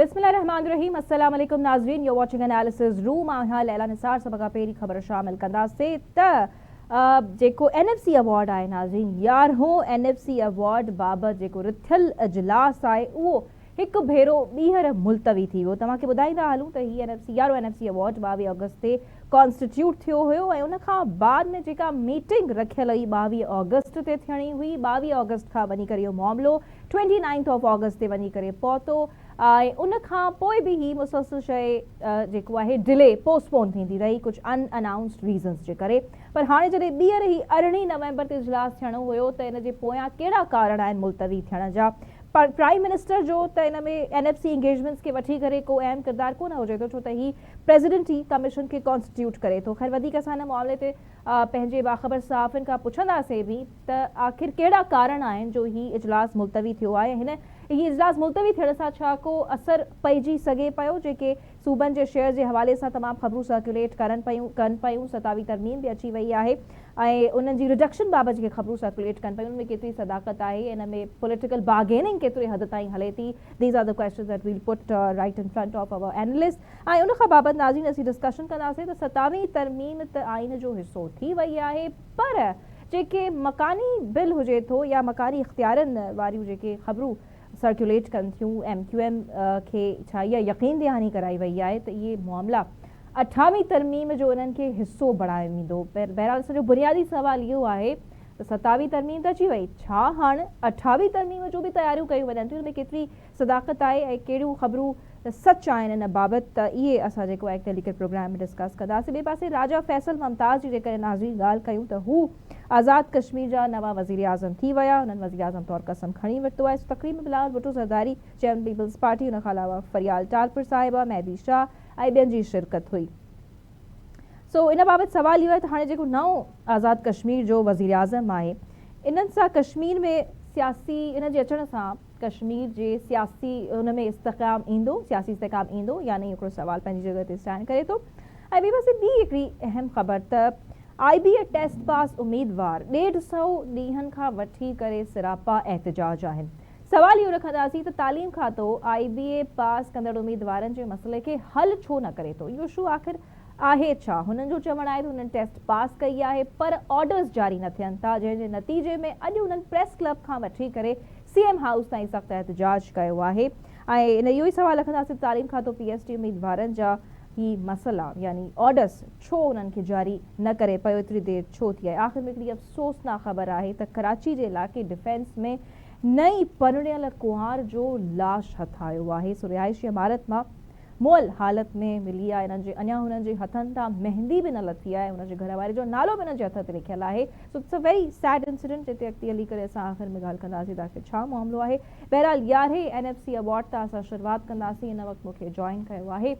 बिस्मिल्लाहिर्रहमानिर्रहीम। अस्सलाम वालेकुम नाज़रीन, यू वाचिंग एनालिसिस रूम। हां लैला निसार सबका पेरी खबर शामिल कंदासीं त जेको एनएफसी अवार्ड आहे नाज़रीन, 11हों एनएफसी अवार्ड बाबति जेको रिथियल इजलास आहे उहो हिकु भेरो ॿीहर मुलतवी थी वियो। तव्हांखे ॿुधाईंदा हलूं त हीअ 11हों एनएफसी अवार्ड 22 अगस्त ते कॉन्स्टिट्यूट थियो हुयो ऐं उन खां बाद में जेका मीटिंग रखियल हुई 22 अगस्त ते थियणी हुई, 22 अगस्त खां वञी करे इहो मामिलो 29 ऑफ अगस्त ते वञी करे पहुतो ऐं उन खां पोइ बि ही मुसलसल शइ जेको आहे डिले पोस्टपोन थींदी रही कुझु अनअनाउंस्ड रीज़न्स जे करे। पर हाणे जॾहिं ॿीहर ही 18 नवंबर ते इजलास थियणो हुयो त इन जे पोयां कहिड़ा कारण आहिनि मुलतवी थियण जा। पर प्राइम मिनिस्टर जो त इन में एनएफसी इंगेजमेंट्स के वठी करे को अहम किरदार कोन हुजे थो, छो त ही प्रेसिडेंट ही कमीशन खे कॉन्स्टिट्यूट करे थो। ख़ैर वधीक असां हिन मामले ते पंहिंजे बाख़बर सहाफ़िन खां पुछंदासीं बि त आख़िर कहिड़ा कारण आहिनि जो ही इजलास मुलतवी थियो आहे। ही इजलास मुलतवी थियण सां छा को असर पइजी सघे पियो? जेके सूबनि जे शेयर जे हवाले सां तमामु ख़बरूं सर्कुलेट कनि पियूं 27 तरमीम बि अची वई आहे ऐं उन्हनि जी रिडक्शन बाबति जेके ख़बरूं सर्कुलेट कनि पियूं उन में केतिरी सदाकत आहे, इन में पॉलिटिकल बार्गेनिंग केतिरे हद ताईं हले थी। These are the questions that will put right in front of our analyst. ऐं उन खां बाबति नाज़रीन असीं डिस्कशन कंदासीं त 27वीं तरमीम त आइन जो हिसो थी वई आहे, पर जेके मकानी बिल हुजे थो या मकानी इख्तियारनि वारियूं जेके ख़बरूं सर्कुलेट कनि थियूं MQM खे छा इहा यकीन दहानी कराई वई आहे त इहे मामला 28वीं तरमीम जो इन्हनि खे हिसो बणाए वेंदो। बहरहाल सॼो बुनियादी सुवाल इहो आहे त 27वीं तरमीम त अची वई, छा हाणे 28वीं तरमीम जो बि तयारियूं कयूं वञनि थियूं, उन में केतिरी सदाकत आहे ऐं कहिड़ियूं ख़बरूं सच आहिनि इन बाबति, त इहे असां जेको आहे टेलीकेट प्रोग्राम में डिस्कस कंदासीं। ॿिए पासे राजा फैसल मुमताज़ जी जेकॾहिं नाज़रीन ॻाल्हि कयूं त हू आज़ाद कश्मीर जा नवां वज़ीर आज़म थी विया। उन्हनि वज़ीर आज़म तौरु कसम खणी वरितो आहे। तक़रीब में बिलावल भुट्टो ज़रदारी, चेयरमैन पीपल्स पार्टी, उन खां अलावा फरियाल टालपुर साहिबा, मेहदी शाह ऐं ॿियनि जी शिरकत हुई। सो इन बाबति सवाल इहो आहे त हाणे जेको नओं आज़ाद कश्मीर जो वज़ीर आज़म आहे, इन्हनि सां कश्मीर में सियासी इन जे अचण सां कश्मीर जे सियासी उन में इस्तेकाम ईंदो, सियासी इस्तेकाम ईंदो या नहीं, हिकिड़ो सवाल पंहिंजी जॻह ते स्टैंड करे थो। ऐं ॿी पासे ॿी हिकिड़ी अहम ख़बर त IBA टेस्ट पास उम्मीदवार 150 ॾींहंनि खां वठी करे सिरापा एहतिजाज आहिनि। सवाल इहो रखंदासीं त तालीम खातो IBA पास कंदड़ उम्मीदवारनि जे मसइले खे हल छो न करे थो? इहो इशू आख़िर आहे छा? हुननि जो चवणु आहे त हुननि टेस्ट पास कई आहे पर ऑर्डर्स जारी न थियनि था, जंहिंजे नतीजे में अॼु उन्हनि प्रेस क्लब खां वठी करे CM हाउस ताईं सख़्तु एहतिजाज कयो आहे। ऐं इन इहो ई सवाल रखंदासीं तालीम खातो PhD उम्मीदवारनि जा ही मसइला यानी ऑर्डर्स छो उन्हनि खे जारी न करे पियो, एतिरी देरि छो थी आहे। आख़िर में हिकिड़ी अफ़सोसनाक ख़बर आहे त कराची जे इलाइक़े डिफेंस में नई परिणियल कुंवार जो लाश हथायो आहे। सो रिहाइशी इमारत मां मुअल हालत में मिली आहे। अञा हुननि जे हथनि तां मेहंदी बि न लथी आहे, हुनजे घर वारे जो नालो बि हुननि जे हथ ते लिखियलु आहे। So it's a very sad incident, जिते अॻिते हली करे असां आख़िर में ॻाल्हि कंदासीं त आख़िर छा मामिलो आहे। बहरहाल 11हें NFC अवार्ड तां असां शुरूआति कंदासीं। इन वक़्तु मूंखे जॉइन कयो आहे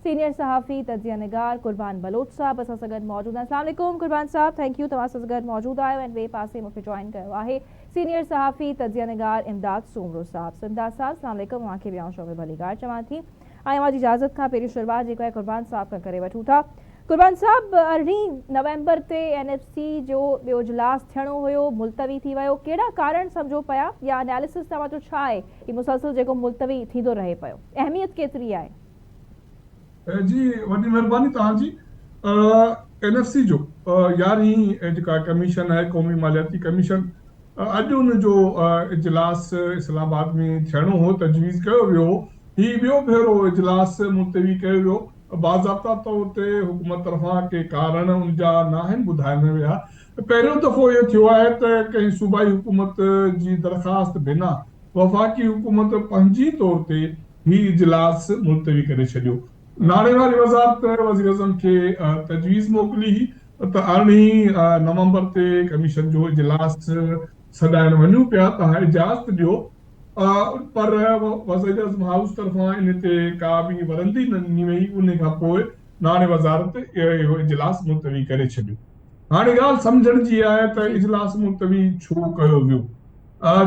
सीनियर सहाफ़ी तजिया निगार कुर्बान बलोच साहब असां सां गॾु मौजूदु आहिनि। अस्सलाम वालेकुम कुर्बान साहब, थैंक यू तव्हां सां गॾु मौजूदु आहियो। ऐं ॿिए पासे मूंखे जॉइन कयो आहे सीनियर सहाफ़ी तजिया निगार इमदाद सोमरो साहब। सो इमदाद साहब अस्सलाम वालेकुम, मूंखे बि शो में भलीगार चवां थी ऐं तव्हांजी इजाज़त खां पहिरीं शुरूआति जेको आहे कुर्बान साहब खां करे वठूं था। कुर्बान साहब, 18 नवंबर ते NFC जो ॿियो इजलास थियणो हुयो, मुलतवी थी वियो, कहिड़ा कारण सम्झो पिया या एनालिसिस तव्हांजो छा आहे कि मुसलसल जेको मुलतवी थींदो रहे पियो, अहमियत केतिरी आहे? जी वॾी महिरबानी तव्हांजी। NFC जो 11हीं जेका कमीशन आहे क़ौमी मालियाती कमीशन, अॼु उनजो इजलास इस्लामाबाद में थियणो हो, तजवीज़ कयो वियो। ही ॿियो भेरो इजलास मुलतवी कयो वियो। बाज़ाब्ता तौर ते हुकूमत तरफ़ां के कारण उनजा न आहिनि ॿुधाया न विया। पहिरियों दफ़ो इहो थियो आहे त कंहिं सूबाई हुकूमत जी दरख़्वास्त बिना वफ़ाक़ी हुकूमत पंहिंजी तौर ते ही इजलास मुलतवी करे छॾियो। नाणे वारी वज़ारत वज़ीर आज़म खे तजवीज़ मोकिली त 18 नवंबर ते कमीशन जो इजलास सॾाइण वञूं पिया, तव्हां इजाज़त ॾियो। पर वज़ीर आज़म हाउस तरफ़ां इन ते का बि वरंदी न ॾिनी वई। उन खां पोइ नाणे वज़ारत इहो इजलास मुलतवी करे छॾियो। हाणे ॻाल्हि सम्झण जी आहे त इजलास मुलतवी छो कयो वियो।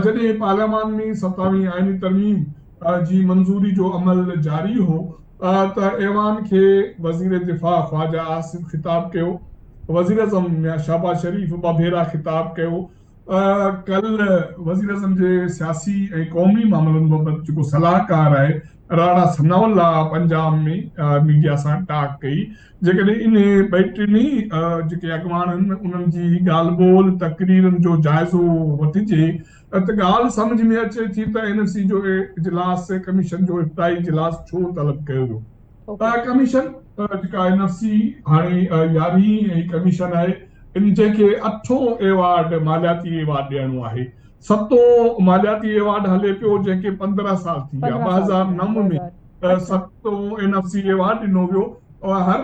जॾहिं पार्लियामान में 27वीं आइनी तरमीम जी मंज़ूरी जो अमल जारी हो त ऐवान खे वज़ीर दिफ़ा ख्वाजा आसिफ ख़िताब कयो, वज़ीर आज़म शहबाज शरीफ़ ॿ भेरा ख़िताब कयो। कल वज़ीर आज़म जे सियासी ऐं क़ौमी मामलनि बाबति जेको सलाहकार आहे राणा सनाउल्ला पंजाब में मीडिया सां टाक कई जेकॾहिं इन ॿई टिनी जेके अॻवान आहिनि उन्हनि जी ॻाल्हि ॿोल तक़रीरनि जो जाइज़ो वठिजे त ॻाल्हि सम्झ में अचे थी त एनएफसी जो इजलास कमीशन जो इब्तिदाई इजलास छो तलब कयो वियो। कमीशन जेका एनएफसी हाणे 11हीं कमीशन आहे इन जंहिंखे 8हों एवॉर्ड मालियाती एवॉर्ड ॾियणो आहे। 7हों मालियाती एवॉर्ड हले पियो जंहिंखे 15 साल थी विया। 2009 में 7हों एनएफसी एवॉर्ड ॾिनो वियो और हर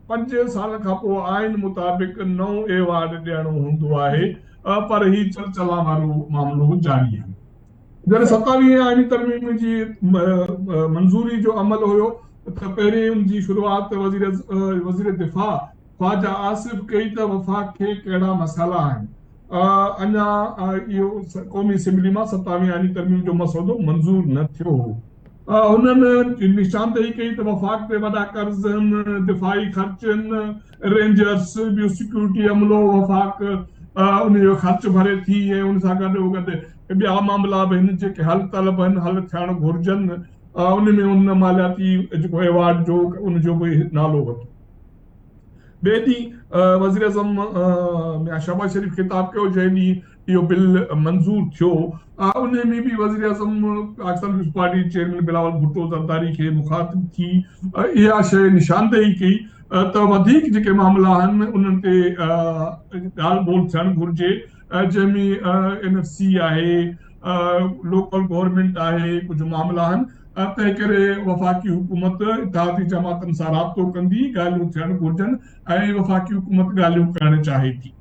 5 साल खां पोइ आइन मुताबिक़ नओं एवॉर्ड ॾियणो हूंदो आहे पर ही चलचला वारो मामलो जारी आहे। जॾहिं 27 आइनी तरमीम जी मंज़ूरी जो अमल हुयो त पहिरीं उनजी शुरूआत वज़ीर दिफ़ा ख्वाजा आसिफ कई त वफ़ाक़ खे कहिड़ा मसाला आहिनि। अञा इहो क़ौमी असेंबली मां 27 आइनी तरमीम जो मसौदो मंज़ूर न थियो हो। उन्हनि निशानदेही कई त वफ़ाक़ ते वॾा कर्ज़ आहिनि, दिफ़ाई ख़र्च आहिनि, रेंजर्स बियो सिक्योरिटी अमलो वफ़ाक़ उनजो ख़र्च भरे थी ऐं उन सां गॾो गॾु ॿिया मामला बि आहिनि जेके हल तलब आहिनि, हल थियणु घुरिजनि। उन में उन मालियाती जेको एवॉर्ड जो उनजो बि नालो वठो। ॿिए ॾींहुं वज़ीर आज़म शहबाज शरीफ़ ख़िताब कयो जंहिं ॾींहुं इहो बिल मंज़ूर थियो। उन में बि वज़ीर आज़म Pakistan peoples party chairman Bilawal Bhutto Zardari खे मुखातिब थी इहा शइ निशानदेही कई त वधीक जेके मामला आहिनि उन्हनि ते ॻाल्हि ॿोल थियणु घुरिजे जंहिंमें एनएफसी आहे, लोकल गवर्नमेंट आहे, कुझु मामला आहिनि। तंहिं करे वफ़ाक़ी हुकूमत इत्तेहादी जमातनि सां राब्तो कंदी, ॻाल्हियूं थियणु घुरिजनि ऐं वफ़ाक़ी हुकूमत ॻाल्हियूं करणु चाहे थी।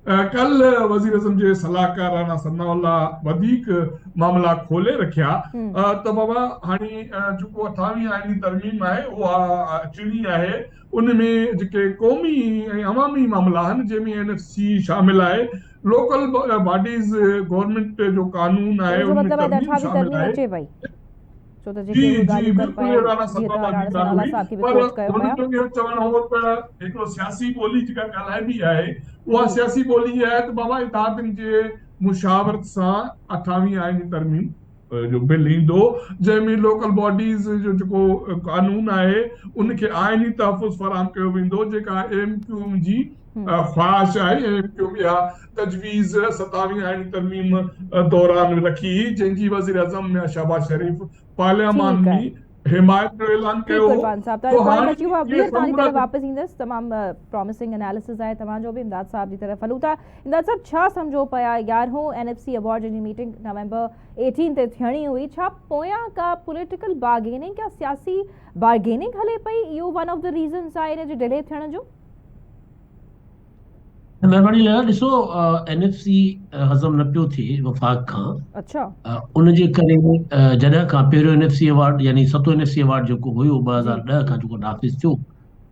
कल वज़ीर आज़म जे सलाहकार राणा सनाउल्ला वधीक मामला खोले रखिया त बाबा हाणे जेको 28वीं आइनी तरमीम आहे उहा अचणी आहे। उन में जेके क़ौमी ऐं अवामी मामला आहिनि जंहिंमें एनएफसी शामिल आहे, लोकल बॉडीज़ गवर्नमेंट जो कानून आहे, उन में तरमीम शामिल आहे। छो त जेके उहे ॻाल्हियूं कर पिया राणा जीअं त राणा सनाउल्ला साहब खे बि कोट कयो पर हुननि जो चवणु हो त हिकिड़ो सियासी ॿोली जेका ॻाल्हाइबी आहे उहा सियासी ॿोली आहे त बाबा इत्तेहादनि जे मुशावरत सां 28वीं आइनी तरमीम जो बिल ईंदो जंहिंमें लोकल बॉडीज़ जो जेको कानून आहे उनखे आइनी तहफ़ुज़ फराहम कयो वेंदो जेका एमक्यूएम जी ख्वाहिश आहे। एमक्यूएम इहा तजवीज़ 27वीं आइनी तरमीम दौरान रखी जंहिंजी वज़ीर आज़म शहबाज शरीफ़ पार्लियामान में हिमायत जो ऐलान कयो हो। वापस ईंदसि। तमामु प्रॉमिसिंग एनालिसिस आहे तव्हांजो बि। इमदाद साहब जी तरफ़ हलूं था। इमदाद साहब, छा सम्झो पिया 11हों एनएफसी अवॉर्ड जी मीटिंग नवंबर 18 ते थियणी हुई, छा पोयां का पॉलिटिकल बार्गेनिंग या सियासी बार्गेनिंग हले पई? इहो वन ऑफ द रीज़न्स आहे इन जे डिले थियण जो? महिरबानी लॻा ॾिसो, एनएफसी हज़म न पियो थिए वफ़ाक़ खां। अच्छा। उन जे करे जॾहिं खां पहिरियों एनएफसी अवॉर्ड यानी 7हों एनएफसी अवॉर्ड जेको हुयो 2010 खां जेको नाफ़िज़ थियो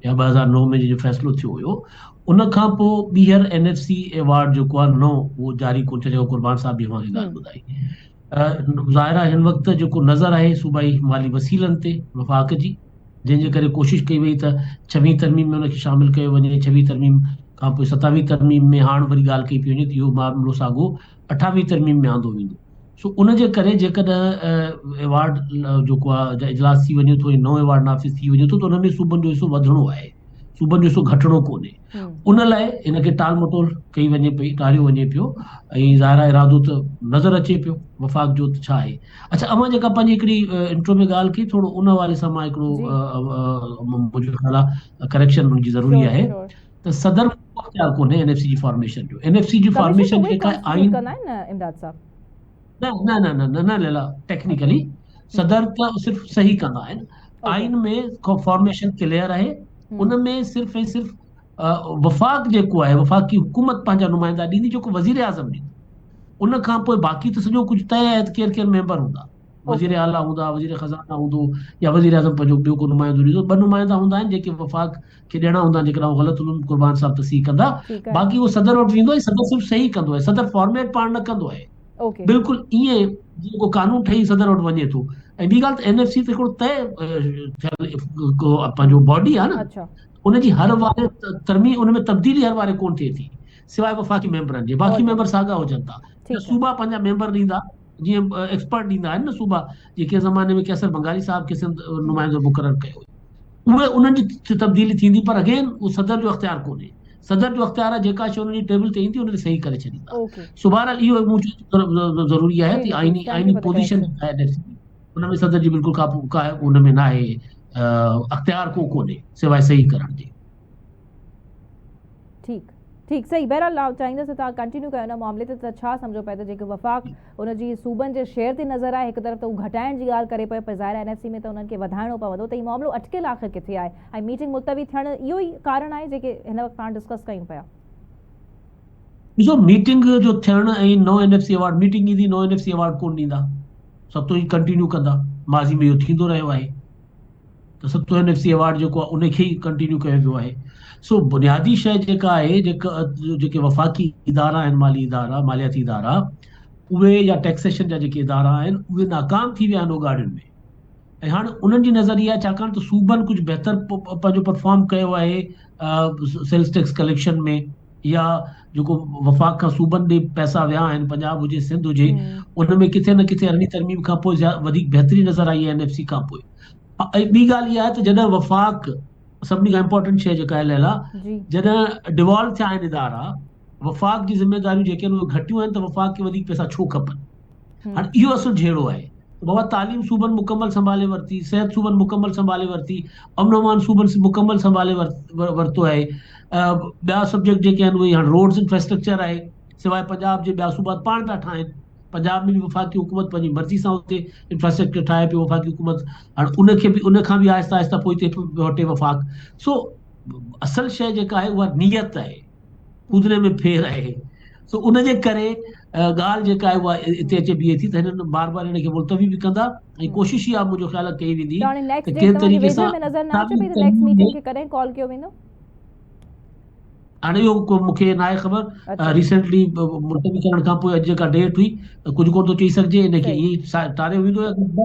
या 2009 में जो फ़ैसिलो थियो हुयो, उन खां पोइ ॿीहर एनएफसी अवॉर्ड जेको आहे नओं उहो जारी कोन थियो जेको कुर्बान साहब बि मां ॻाल्हि ॿुधाई। ज़ाहिर आहे हिन वक़्तु जेको नज़र आहे सूबाई माली वसीलनि ते वफ़ाक़ जी, जंहिंजे करे कोशिशि कई वई त 6वीं तरमीम में उनखे शामिल कयो वञे। 6वीं तरमीम खां पोइ 27वीं तरमीम में हाणे वरी ॻाल्हि कई पई वञे त इहो मामिलो साॻियो 28वीं तरमीम में आंदो वेंदो। सो उन जे करे जेकॾहिं एवॉर्ड जेको आहे इजलास थी वञे थो, नओं एवॉर्ड नाफ़िज़ थी वञे थो त उन में सूबनि जो हिसो वधणो आहे, सूबनि जो हिसो घटिणो कोन्हे। उन लाइ हिनखे टाल मटोल कई वञे पई, टारियो वञे पियो ऐं ज़ाहिर आहे इरादो त नज़र अचे पियो वफ़ाक़ जो त छा आहे। अच्छा, अवां जेका पंहिंजी हिकिड़ी इंट्रो में ॻाल्हि कई, थोरो उन हवाले सां मां हिकिड़ो मुंहिंजो ख़्यालु आहे करेक्शन हुनजी ज़रूरी आहे त सदर ख़्याल कोन्हे एनएफसी जी फॉर्मेशन जो। एनएफसी जी फॉर्मेशन जेका आइन इमदाद साहब न न न न न लेला टेक्निकली सदर त सिर्फ़ सही कंदा आहिनि। आइन में फॉर्मेशन क्लियर आहे। उन में सिर्फ़ ऐं सिर्फ़ वफ़ाक़ जेको आहे, वफ़ाक़ी हुकूमत पंहिंजा नुमाइंदा ॾींदी जेको वज़ीर आज़म ॾींदो। उन खां पोइ बाक़ी त सॼो कुझु तय आहे त केरु केरु मेंबर हूंदा, वज़ीर आला हूंदा, वज़ीर ख़ज़ाना हूंदो या वज़ीर आज़म पंहिंजो ॿियो को नुमाइंदो ॾींदो। 2 नुमाइंदा हूंदा आहिनि जेके वफ़ाक़ खे ॾियणा हूंदा आहिनि, जेकॾहिं ग़लति हुननि कुर्बान साहब तस्दीक़ कंदा। बाक़ी उहो सदर वटि वेंदो आहे, सदर सिर्फ़ु सही कंदो आहे, सदर फॉर्मेट पाण न कंदो आहे। बिल्कुलु ईअं जेको कानून ठही सदर वटि वञे थो। ऐं ॿी ॻाल्हि त एनएफसी त हिकिड़ो तय पंहिंजो बॉडी आहे न, उनजी हर वारे तरमीम उन में तब्दीली हर वारे कोन थिए थी सवाइ वफ़ाक़ी मेंबरनि जे। बाक़ी मेंबर साॻा हुजनि था, सूबा पंहिंजा मेंबर ॾींदा जीअं एक्सपर्ट ॾींदा आहिनि न सूबा, जेके ज़माने में कैसर बंगाली साहब खे सिंध नुमाइंदो मुक़ररु कयो, उहे उन्हनि जी तब्दीली थींदी, पर अगेन उहो सदर जो अख़्तियार कोन्हे। सदर जो अख़्तियार आहे जेका शइ उन्हनि जी टेबल ते ईंदी उन ते सही करे छॾींदा। ओके सो बहरहाल इहो मूं ज़रूरी आहे जी कि जी आइनी थैंक यू आइनी फॉर द पोजीशन करेक्शन। आहे उन में सदर जी बिल्कुलु का उन में न आहे अख़्तियार को कोन्हे सवाइ सही करण जे। ठीक ठीक सही। बहरहाल चाहींदसि तव्हां कंटिन्यू कयो न मामले ते, त छा सम्झो पिए त जेके वफ़ाक़ उन जी सूबनि जे शेयर ते नज़र आहे, हिकु तरफ़ त उहो घटाइण जी ॻाल्हि करे पियो, पर ज़ाहिर आहे NFC में त उन्हनि खे वधाइणो पवंदो, त हीउ मामिलो अटकियल आख़िर किथे आहे ऐं मीटिंग मुलतवी थियण इहो ई कारण आहे जेके हिन वक़्तु पाण डिस्कस कयूं पिया? ॾिसो, मीटिंग जो थियण ऐं नओं NFC अवार्ड, मीटिंग ईंदी नओं NFC अवार्ड कोन ॾींदा, सतो ई कंटिन्यू कंदा। माज़ी में इहो थींदो रहियो आहे, त सतो NFC अवार्ड जेको आहे उनखे ई कंटिन्यू कयो वियो आहे। सो बुनियादी शइ जेका आहे, जेके वफ़ाक़ी इदारा आहिनि, माली इदारा, मालियाती इदारा, उहे या टैक्सेशन जा जेके इदारा आहिनि उहे नाकाम थी विया आहिनि उगाड़नि में। ऐं हाणे उन्हनि जी नज़रिया, छाकाणि त सूबनि कुझु बहितर पंहिंजो परफॉर्म कयो आहे सेल्स टैक्स कलेक्शन में, या जेको वफ़ाक़ खां सूबनि ॾे पैसा विया आहिनि, पंजाब हुजे सिंध हुजे, उन में किथे न किथे अरिड़हीं तरमीम खां पोइ वधीक बहितरी नज़र आई आहे NFC खां पोइ। ऐं ॿी ॻाल्हि इहा आहे त जॾहिं वफ़ाक़, सभिनी खां इम्पोर्टेंट शइ जेका आहे लैला, जॾहिं डिवॉल्व थिया आहिनि इदारा, वफ़ाक़ जी ज़िम्मेदारियूं जेके आहिनि उहे घटियूं आहिनि, त वफ़ाक़ खे वधीक पैसा छो खपनि? हाणे इहो असुलु जहिड़ो आहे। बाबा तालीम सूबनि मुकमल संभाले वरिती, सिहत सूबनि मुकमल संभाले वरिती, अमन अमान सूबनि मुकमल संभाले वरितो आहे। ॿिया सब्जेक्ट जेके आहिनि उहे हाणे रोड्स इंफ्रास्ट्रक्चर आहे, सवाइ पंजाब जे ॿिया सूबा पाण था ठाहिनि। पंजाब में बि वफ़ाक़ी हुकूमत पंहिंजी मर्ज़ी सां हुते इंफ्रास्ट्रक्चर ठाहे पियो वफ़ाक़ी हुकूमत, हाणे उनखे बि उनखां बि आहिस्ता आहिस्ता पोइ हिते हटे वफ़ाक़। सो असल शइ जेका आहे उहा नियत आहे, कूदने में फेर आहे। सो उनजे करे ॻाल्हि जेका आहे उहा हिते अचे बीहे थी, त हिननि बार बार हिनखे मुलतवी बि कंदा, ऐं कोशिशि इहा मुंहिंजो ख़्याल आहे कई वेंदी त कंहिं तरीक़े सां नेक्स्ट मीटिंग खे कॾहिं कॉल कयो वेंदो। हाणे इहो मूंखे न आहे ख़बर, रिसेंटली मुलतवी करण खां पोइ अॼु जेका डेट हुई कुझु कोन थो चई सघिजे, हिनखे ईअं ई टारियो वेंदो,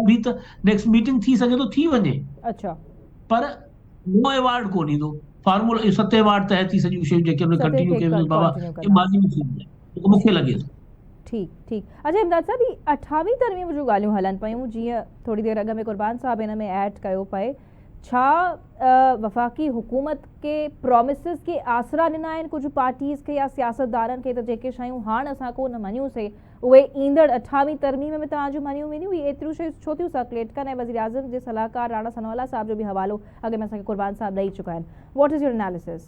बि त नेक्स्ट मीटिंग थी सघे थो थी वञे, पर नओं अवार्ड कोन ईंदो। फार्मूला 7 अवार्ड तइ थी सॼियूं शयूं जेके उन कंटिन्यू कयूं बाबा, ये माज़ी में थी वञे, मूंखे लॻे थो। ठीक ठीक। अच्छा इमदाद साहब, 28वीं तरमीम जूं ॻाल्हियूं हलनि पियूं, जीअं थोड़ी देरि अॻु में कुर्बान साहब हिन में ऐड कयो पए, छा वफ़ाक़ी हुकूमत के प्रोमिसिस के आसरा ॾिना आहिनि कुझु पार्टीज़ खे या सियासतदारनि खे, त जेके शयूं हाणे असां कोन मञियूंसीं उहे ईंदड़ 28वीं तरमीम में तव्हांजूं मञियूं वेंदियूं? इहे एतिरियूं शयूं छो थियूं सर्कुलेट कनि? ऐं वज़ीर आज़म जे सलाहकार राणा सनवाला साहब जो बि हवालो अॻे में असांखे कुर्बान साहब ॾेई चुका आहिनि। What is your analysis?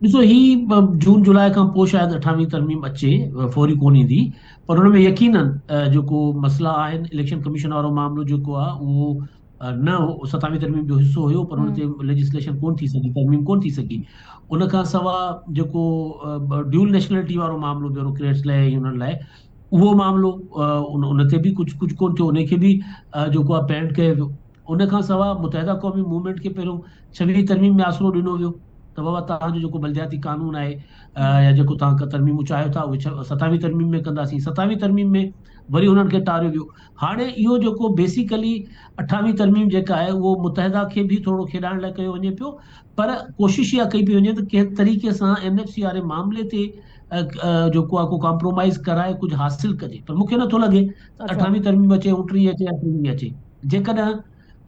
ॾिसो, ही जून जुलाई खां पोइ शायदि 28वीं तरमीम अचे, फौरी कोन ईंदी, पर हुन में यकीनन जेको मसला आहिनि, इलेक्शन कमीशन वारो मामिलो जेको आहे उहो न 27वीं तरमीम जो हिसो हुयो, पर हुन ते लेजिस्लेशन कोन थी सघी, तरमीम कोन थी सघी। उन खां सवाइ जेको ड्यूल नेशनलिटी वारो मामिलो ब्यूरोक्रेट्स लाइ, हुननि लाइ उहो मामिलो, उन ते बि कुझु कोन थियो, उनखे बि जेको आहे पेंड कयो वियो। उन खां सवाइ मुतहदा क़ौमी मूवमेंट खे पहिरियों 26वीं तरमीम में आसरो ॾिनो वियो, त बाबा तव्हांजो जेको बलदियाती कानून आहे या जेको तव्हां तरमीमूं चाहियो था उहे 27वीं तरमीम में कंदासीं। 27वीं तरमीम में वरी उन्हनि खे टारियो वियो। हाणे इहो जेको बेसिकली 28वीं तरमीम जेका आहे उहो मुतहदा खे बि थोरो खेॾाइण लाइ कयो वञे पियो, पर कोशिशि इहा कई पई वञे त कंहिं तरीक़े सां NFC वारे मामले ते जेको आहे को कॉम्प्रोमाइज़ कराए कुझु हासिल कजे, पर मूंखे नथो लॻे 28वीं तरमीम अचे, 29 अचे या 30 अचे। जेकॾहिं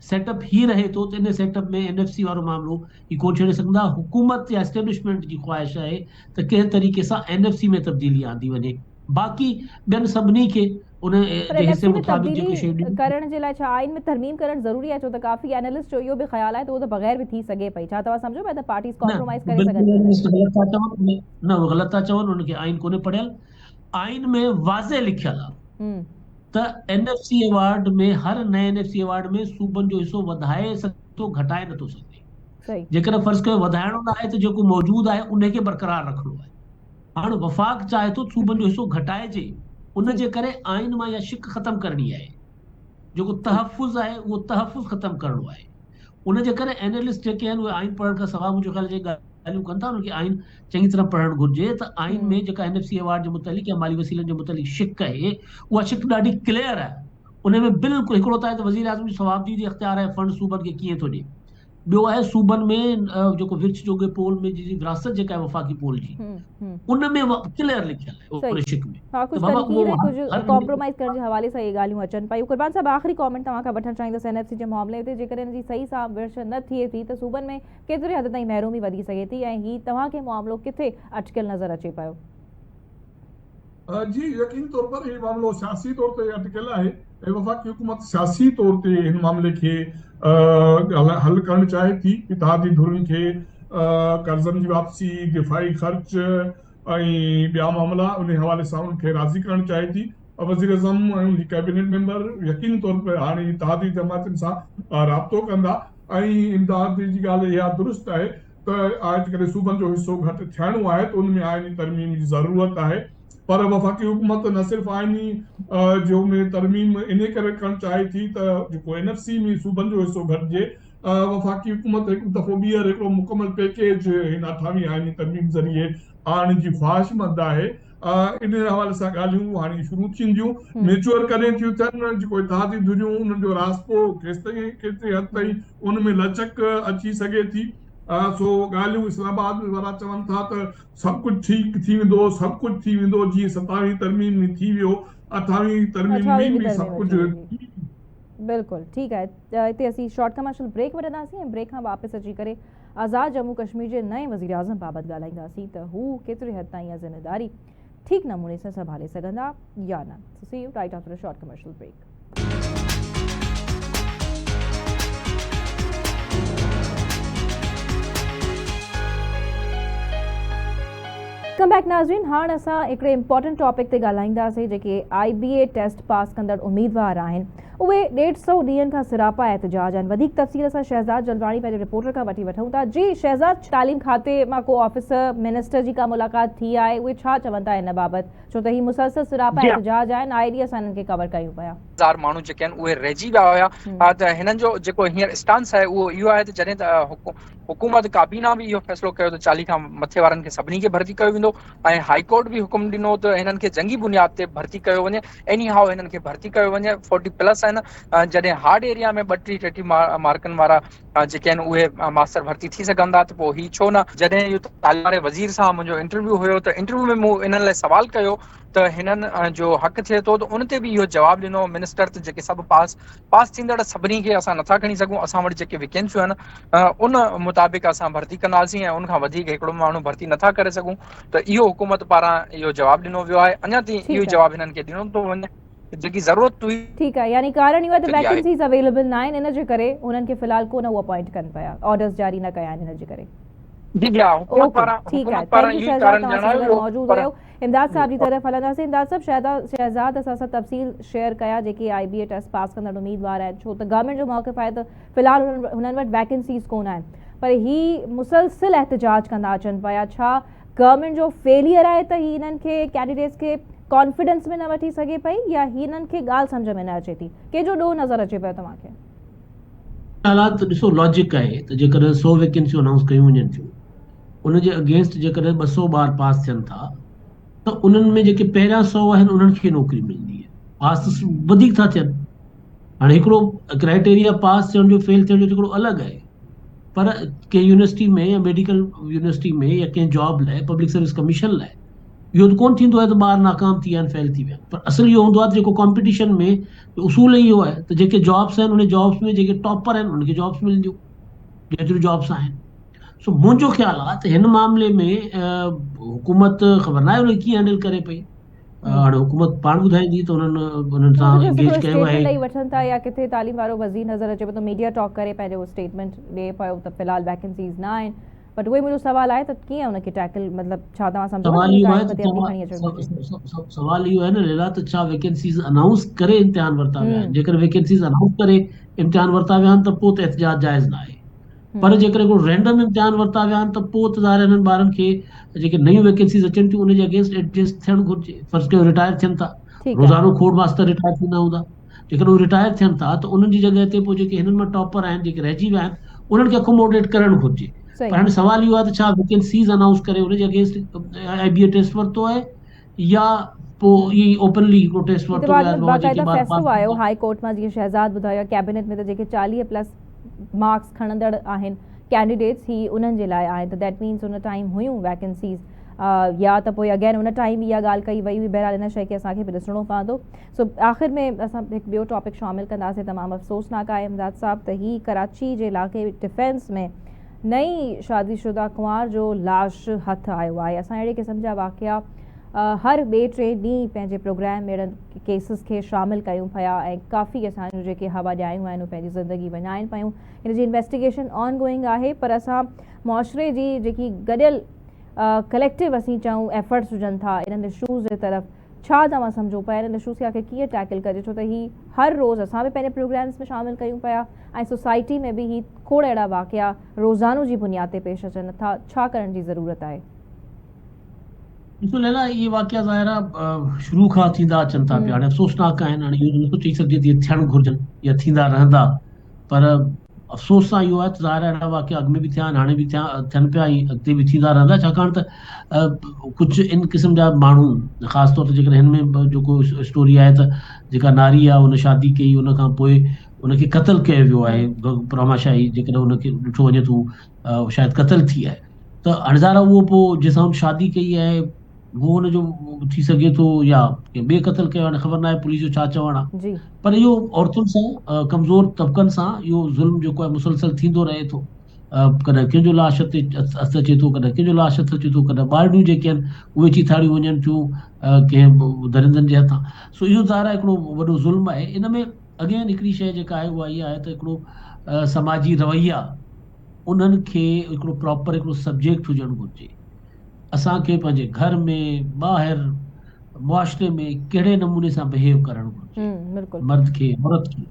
सेटअप ही रहे थो त इन सेटअप में NFC वारो मामिलो ही कोन छॾे सघंदा। हुकूमत या एस्टेब्लिशमेंट जी ख़्वाहिश आहे त कंहिं तरीक़े सां NFC में तब्दीली आंदी वञे, बाक़ी ॿियनि सभिनी खे उन जे हिसे मुताबिक़ जेको शइ करण जे लाइ छा आइन में तरमीम करण ज़रूरी आहे? छो त काफ़ी एनालिस्ट जो इहो बि ख़्याल आहे त उहो त बग़ैर बि थी सघे पई। छा तव्हां सम्झो पिया त पार्टीज़ कॉम्प्रोमाइज़ करे सघनि? न, उहे ग़लति था चवनि, उनखे आइन कोन्हे पढ़ियल। आइन में वाज़े लिखियल आहे त NFC अवार्ड में, हर नए NFC अवार्ड में सूबनि जो हिसो वधाए सघे, घटाए नथो सघे। जेकॾहिं फ़र्ज़ु कयो वधाइणो न आहे त जेको मौजूदु आहे उनखे बरक़रार रखिणो आहे। हाणे वफ़ाक़ चाहे थो सूबनि जो हिसो घटाइजे, उनजे करे आइन मां इहा शिक ख़तमु करणी आहे, जेको तहफ़ुज़ आहे उहो तहफ़ुज़ ख़तमु करिणो आहे। उनजे करे एनालिस्ट जेके आहिनि उहे आइन पढ़ण खां सवाइ मुंहिंजो ख़्याल जे ॻाल्हियूं कनि था, उनखे आइन चङी तरह पढ़णु घुरिजे त आइन में जेका NFC अवार्ड जे मुतालिक़ या माली वसीलनि जे मुतालिक़ शिक आहे उहा शिक ॾाढी क्लियर आहे। उन में बिल्कुलु हिकिड़ो त आहे त वज़ीर आज़म जी सवाबदी जी इख़्तियार आहे फंड सूबनि खे कीअं थो ॾिए, ॿियो आहे सूबनि में जेको विच जोगे पोल में जी विरासत जेका आहे वफ़ाक़ी पोल जी उन में क्लियर लिखियल आहे सही ओवरशिक में हाँ त कुछ बाबा तनकीद है उहो कुछ हर कॉम्प्रोमाइज़ करण जे हवाले सां इहे ॻाल्हियूं अचनि पियूं। कुर्बान साहब आख़िरी कॉमेंट तव्हां खां वठणु चाहींदसि एनएफसी जे मामले ते जेकॾहिं हिन जी सही सां विर्छ न थिए थी त सूबनि में केतिरे हद ताईं महरूमी वधी सघे थी ऐं हीउ तव्हांखे मामिलो किथे अटकियल नज़र अचे पियो? जी यकीन तौर पर ये मामलो सियासी तौर ते अटकियल आहे ऐं वफ़ाक़ी हुकूमत सियासी तौर ते हिन मामले खे हल करणु चाहे थी। इत्तेहादी धुरनि खे कर्ज़नि जी वापसी, दिफ़ाई ख़र्च ऐं ॿिया मामला उन हवाले सां उनखे राज़ी करणु चाहे थी। वज़ीर आज़म ऐं उनजी कैबिनेट मेंबर यकीन तौर पे हाणे इत्तेहादी जमातुनि सां राब्तो कंदा ऐं इमदाद जी ॻाल्हि इहा दुरुस्त आहे त जेकॾहिं सूबनि जो हिसो घटि थियणो आहे त उन में आइनी तरमीम जी ज़रूरत आहे। पर वफ़ाक़ी हुकूमत न सिर्फ़ आइनी जो में तरमीम इन करे करणु चाहे थी त जेको एनएफसी में सूबनि जो हिसो घटिजे, वफ़ाक़ी हुकूमत हिकु दफ़ो ॿीहर हिकिड़ो मुकमल पैकेज हिन 28वीं आइनी तरमीम ज़रिए आणण जी ख़्वाहिशमंद आहे। इन हवाले सां ॻाल्हियूं हाणे शुरू थींदियूं, मेच्योर कॾहिं थियूं थियनि, जेको इत्तेहादी धुरियूं उन्हनि जो रास्तो केतिरे हद ताईं उन में लचक अची सघे थी। सो ॻाल्हियूं इस्लामाबाद वारा चवनि था त सभु कुझु ठीक थी वेंदो, सभु कुझु थी वेंदो, जीअं 27वीं तरमीम में थी वियो, 28वीं तरमीम में बि सभु कुझु बिल्कुलु ठीकु आहे। हिते असीं शॉर्ट कमर्शियल ब्रेक वठंदासीं ऐं ब्रेक खां वापसि अची करे आज़ाद जम्मू कश्मीर जे नए वज़ीर आज़म बाबति ॻाल्हाईंदासीं त हू केतिरे हद ताईं इहा ज़िम्मेदारी ठीक नमूने से संभाले सघंदा या न। See you right after a short commercial break. Welcome back नाज़रीन। हाणे असां हिकिड़े इंपॉर्टेंट टॉपिक ते ॻाल्हाईंदासीं। जेके IBA टेस्ट पास कंदड़ उम्मीदवार आहिनि उहे 150 ॾींहंनि खां सिरापा एहतजाज आहिनि। वधीक तफ़सील सां शहज़ाद जलवाणी पंहिंजे रिपोर्टर खां वठी वठूं था। जी शहज़ाद, तालीम खाते मां को ऑफिसर मिनिस्टर जी का मुलाक़ात थी आहे, उहे छा चवनि था हिन बाबति, छो त हीउ मुसलसल सिरापा एहतजाज आहिनि, आए ॾींहं असां हिननि खे कवर कयूं पिया। हज़ार माण्हू जेके आहिनि उहे रहिजी विया हुया त हिननि जो जेको हींअर स्टांस आहे उहो इहो आहे त जॾहिं त हुकूमत काबीना बि इहो फ़ैसिलो कयो त 40 खां मथे वारनि खे सभिनी खे भर्ती कयो वेंदो ऐं हाई कोर्ट बि हुकुम ॾिनो त हिननि खे जंगी बुनियाद ते भर्ती कयो वञे। एनी हाउ हिननि खे भर्ती कयो वञे। 40+ आहिनि। जॾहिं हार्ड एरिया में 32-33 मार्कनि वारा जेके आहिनि उहे मास्टर भर्ती थी सघंदा त पोइ ही छो न। जॾहिं इहो तालीम वारे वज़ीर सां मुंहिंजो इंटरव्यू हुयो त इंटरव्यू में मूं इन्हनि लाइ सवाल कयो त हिननि जो हक़ थिए थो त उन ते बि इहो जवाबु ॾिनो मिनिस्टर त जेके सभु पास थींदड़ सभिनी खे असां नथा खणी सघूं, असां वटि जेके वेकेंसियूं आहिनि उन मुताबिक़ असां भर्ती कंदासीं ऐं उनखां वधीक हिकिड़ो माण्हू भर्ती नथा करे सघूं। त इहो हुकूमत पारां इहो जवाबु ॾिनो वियो आहे। अञा ताईं इहो जवाबु हिननि खे ॾिनो थो वञे जेकी ज़रूरत हुई। ठीकु आहे, यानी कारण इहो आहे त वैकेंसीज़ अवेलेबल न आहिनि, इन जे करे उन्हनि खे फ़िलहाल कोन उहो अपॉइंट कनि पिया, ऑर्डर्स जारी न कया आहिनि हिन जे करे। इमदाद साहब जी तरफ़ हलंदासीं। इमदाद साहब, शहज़ाद असां सां तफ़सील शेयर कया जेके IBA टेस्ट पास कंदड़ उम्मीदवार आहिनि, छो त गवर्नमेंट जो मौक़िफ़ आहे त फ़िलहाल हुननि वटि वैकेंसीज़ कोन आहिनि, पर ही मुसलसिल एहतजाज कंदा अचनि पिया। छा गवर्नमेंट जो फेलियर आहे त हिननि खे कैंडिडेट्स खे कॉन्फिडेंस में न वठी सघे पई, या हिननि खे ॻाल्हि सम्झ में न अचे थी? कंहिंजो ॾोह नज़र अचे पियो तव्हांखे? हालात ॾिसो, लॉजिक आहे त जेकॾहिं 100 वैकेंसियूं अनाउंस कयूं वञनि थियूं उन जे अगेंस्ट जेकॾहिं 200 ॿार पास थियनि था त उन्हनि में जेके पहिरियां 100 आहिनि उन्हनि खे नौकिरी मिलंदी आहे। पास त वधीक था थियनि। हाणे हिकिड़ो क्राइटेरिया पास थियण जो फेल थियण जो हिकिड़ो अलॻि आहे, पर कंहिं यूनिवर्सिटी में या मेडिकल यूनिवर्सिटी में या कंहिं जॉब लाइ पब्लिक सर्विस कमीशन लाइ इहो त कोन थींदो आहे त ॿार नाकाम थी विया आहिनि, फेल थी विया आहिनि। पर असुल इहो हूंदो आहे त जेको कॉम्पिटिशन में उसूल इहो आहे त जेके जॉब्स आहिनि उन जॉब्स में जेके टॉपर आहिनि उनखे जॉब्स मिलंदियूं, जेतिरियूं जॉब्स आहिनि। सो मुंहिंजो ख़्यालु आहे त हिन मामले में हुकूमत ख़बर न आहे उन कीअं हैंडल करे पई। हाणे हुकूमत पाण ॿुधाईंदी त उन्हनि सां एंगेज कयो आहे। ॾेई वठनि था या किथे तालीम वारो वज़ीर नज़र अचे पियो त मीडिया टॉक करे पंहिंजो स्टेटमेंट ॾिए पियो त फ़िलहाल वैकेंसीज़ न आहिनि, बट उहे मुंहिंजो सवाल आहे त कीअं उनखे टैकल, मतिलबु छा तव्हां सम्झो सवाल इहो आहे न लेला त छा वैकेंसीज़ अनाउंस करे इम्तिहान वरिता विया आहिनि? जेकर वैकेंसीज़ अनाउंस करे इम्तिहान वरिता विया आहिनि त पोइ त एहतजाज जाइज़ न आहे, पर जेकर हिकिड़ो रैंडम इम्तिहान वरिता विया आहिनि त पोइ त ज़ाहिर हिननि ॿारनि खे जेके नयूं वैकेंसीज़ अचनि थियूं उनजे अगेंस्ट एडजस्ट थियणु घुरिजे। फर्स्ट कयो रिटायर थियनि था, रोज़ानो खोड़ मास्टर रिटायर थींदा हूंदा, जेकर उहे रिटायर थियनि था त उन्हनि जी जॻह ते पोइ जेके हिननि मां टॉपर आहिनि जेके रहिजी विया आहिनि उन्हनि खे अकोमोडेट करणु घुरिजे। पर हाणे सवाल इहो आहे त छा वैकेंसीज़ अनाउंस करे उनजे अगेंस्ट IBA टेस्ट वरितो आहे या पोइ ई ओपनली हिकिड़ो टेस्ट वरितो वियो आहे? बाक़ाइदा फ़ैसिलो आयो हाई कोर्ट मां, जीअं शहज़ाद ॿुधायो, कैबिनेट में त जेके 40+ मार्क्स खणंदड़ आहिनि कैंडिडेट्स ही उन्हनि जे लाइ आहिनि, त दैट मीन्स उन टाइम हुयूं वैकेंसीज़ या त पोइ अगेन उन टाइम इहा ॻाल्हि कई वई हुई। बहरहाल इन शइ खे असांखे बि ॾिसणो पवंदो। सो आख़िर में असां हिकु ॿियो टॉपिक शामिलु कंदासीं, तमामु अफ़सोसनाक आहे इमदाद साहब, त ही कराची जे इलाइक़े डिफेंस में नई शादीशुदा कुंवार जो लाश हथ आयो आहे। असां अहिड़े क़िस्म जा वाक़िया हर ॿिए टे ॾींहुं पंहिंजे प्रोग्राम में अहिड़नि केसिस खे शामिलु कयूं पिया ऐं काफ़ी असांजूं जेके हवा ॾियायूं आहिनि उहे पंहिंजी ज़िंदगी विञाइनि पियूं। हिन जी इन्वेस्टिगेशन ऑन गोइंग आहे, पर असां मुआशिरे जी जेकी गॾियल कलेक्टिव असीं चऊं एफर्ट्स हुजनि था इन्हनि इशूज़ जे तरफ़, छा तव्हां सम्झो पिया इन्हनि इशूज़ खे आख़िर कीअं टैकल कजे? छो त ही हर रोज़ असां बि पंहिंजे प्रोग्राम्स में शामिलु कयूं पिया ऐं सोसाइटी में बि ही खोड़ अहिड़ा वाक़िया रोज़ानो जी बुनियाद ते पेश अचनि था। छा करण जी ज़रूरत आहे? ॾिसो लैला, इहे वाक़िया ज़ाहिर शुरू खां थींदा अचनि था पिया। हाणे अफ़सोसनाक आहिनि, हाणे इहो नथो चई सघिजे त थियणु घुरिजनि या थींदा रहंदा, पर अफ़सोस सां इहो आहे त ज़ाहिर अहिड़ा वाक़िया अॻु में बि थिया आहिनि, हाणे बि थियनि पिया ऐं अॻिते बि थींदा रहंदा, छाकाणि त कुझु इन क़िस्म जा माण्हू, ख़ासि तौर ते जेकॾहिं हिन में जेको स्टोरी आहे त जेका नारी आहे उन शादी कई, उन खां पोइ उनखे क़तलु कयो वियो आहे प्रमाशाही, जेकॾहिं उनखे ॾिठो वञे थो शायदि क़तलु थी आहे। त हाणे ज़ाहिर उहो पोइ जंहिंसां हुन शादी कई आहे वो हुनजो थी सघे थो या कंहिं ॿिए क़तलु कयो, हाणे ख़बर न आहे पुलिस जो छा चवणु आहे, पर इहो औरतुनि सां कमज़ोर तबिक़नि सां इहो ज़ुल्म जेको आहे मुसलसल थींदो रहे थो। कॾहिं कंहिंजो लाश ते हथु अचे थो, कॾहिं कंहिंजो लाश हथु अचे थो, कॾहिं ॿारड़ियूं जेके आहिनि उहे चिथाड़ियूं वञनि थियूं कंहिं दरिंदनि जे हथां। सो इहो ज़ाहिर हिकिड़ो वॾो ज़ुल्म आहे। इन में अगेन हिकिड़ी शइ जेका आहे उहा इहा आहे त हिकिड़ो समाजी रवैया, उन्हनि खे हिकिड़ो प्रॉपर हिकिड़ो सब्जेक्ट हुजणु घुरिजे। असांखे पंहिंजे घर में ॿाहिरि मुआशिरे में कहिड़े नमूने सां बिहेव करणु घुरिजे, मर्द खे औरत खे।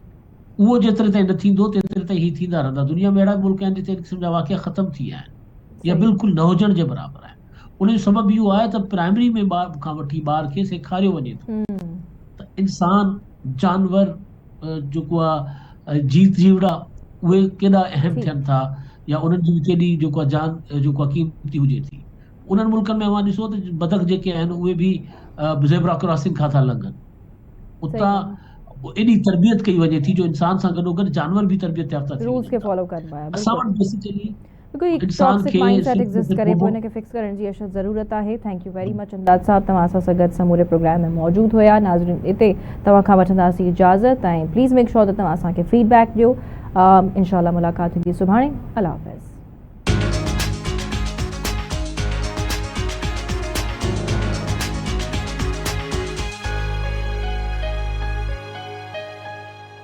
उहो जेतिरे ताईं न थींदो तेतिरे ताईं ही थींदा रहंदा। दुनिया में अहिड़ा मुल्क आहिनि जिते क़िस्म जा वाक़िया ख़तमु थी विया आहिनि या बिल्कुलु न हुजण जे बराबरि आहे। उनजो सबबु इहो आहे त प्राइमरी में ॿार खां वठी ॿार खे सेखारियो वञे थो त इंसान, जानवर जेको आहे जीत जीवड़ा उहे केॾा अहम थियनि था या उन्हनि जी केॾी जेको आहे जान जेको आहे क़ीमती हुजे थी। उन्हनि मुल्कनि में अवां ॾिसो त बदख जेके आहिनि उहे बि ज़ेब्रा क्रॉसिंग खां था लंघनि। उतां एॾी तरबियत कई वञे थी जो इंसान सां गॾोगॾु जानवर बि तरबियत याफ़्ता थी रूल्स खे फॉलो कंदा आहिनि। असां वटि बेसिकली टॉक्सिक माइंडसेट एग्जिस्ट करे पोइ हिनखे फिक्स करण जी अशद ज़रूरत आहे। थैंक यू वेरी मच इमदाद साहब, तव्हां असां सां गॾु समूरे प्रोग्राम में मौजूदु हुया। नाज़रीन, हिते तव्हां खां वठंदासीं इजाज़त ऐं प्लीज़ मेक श्योर त तव्हां असांखे फीडबैक ॾियो। इंशाअल्लाह मुलाक़ात थींदी सुभाणे। अल्लाह हाफ़िज़।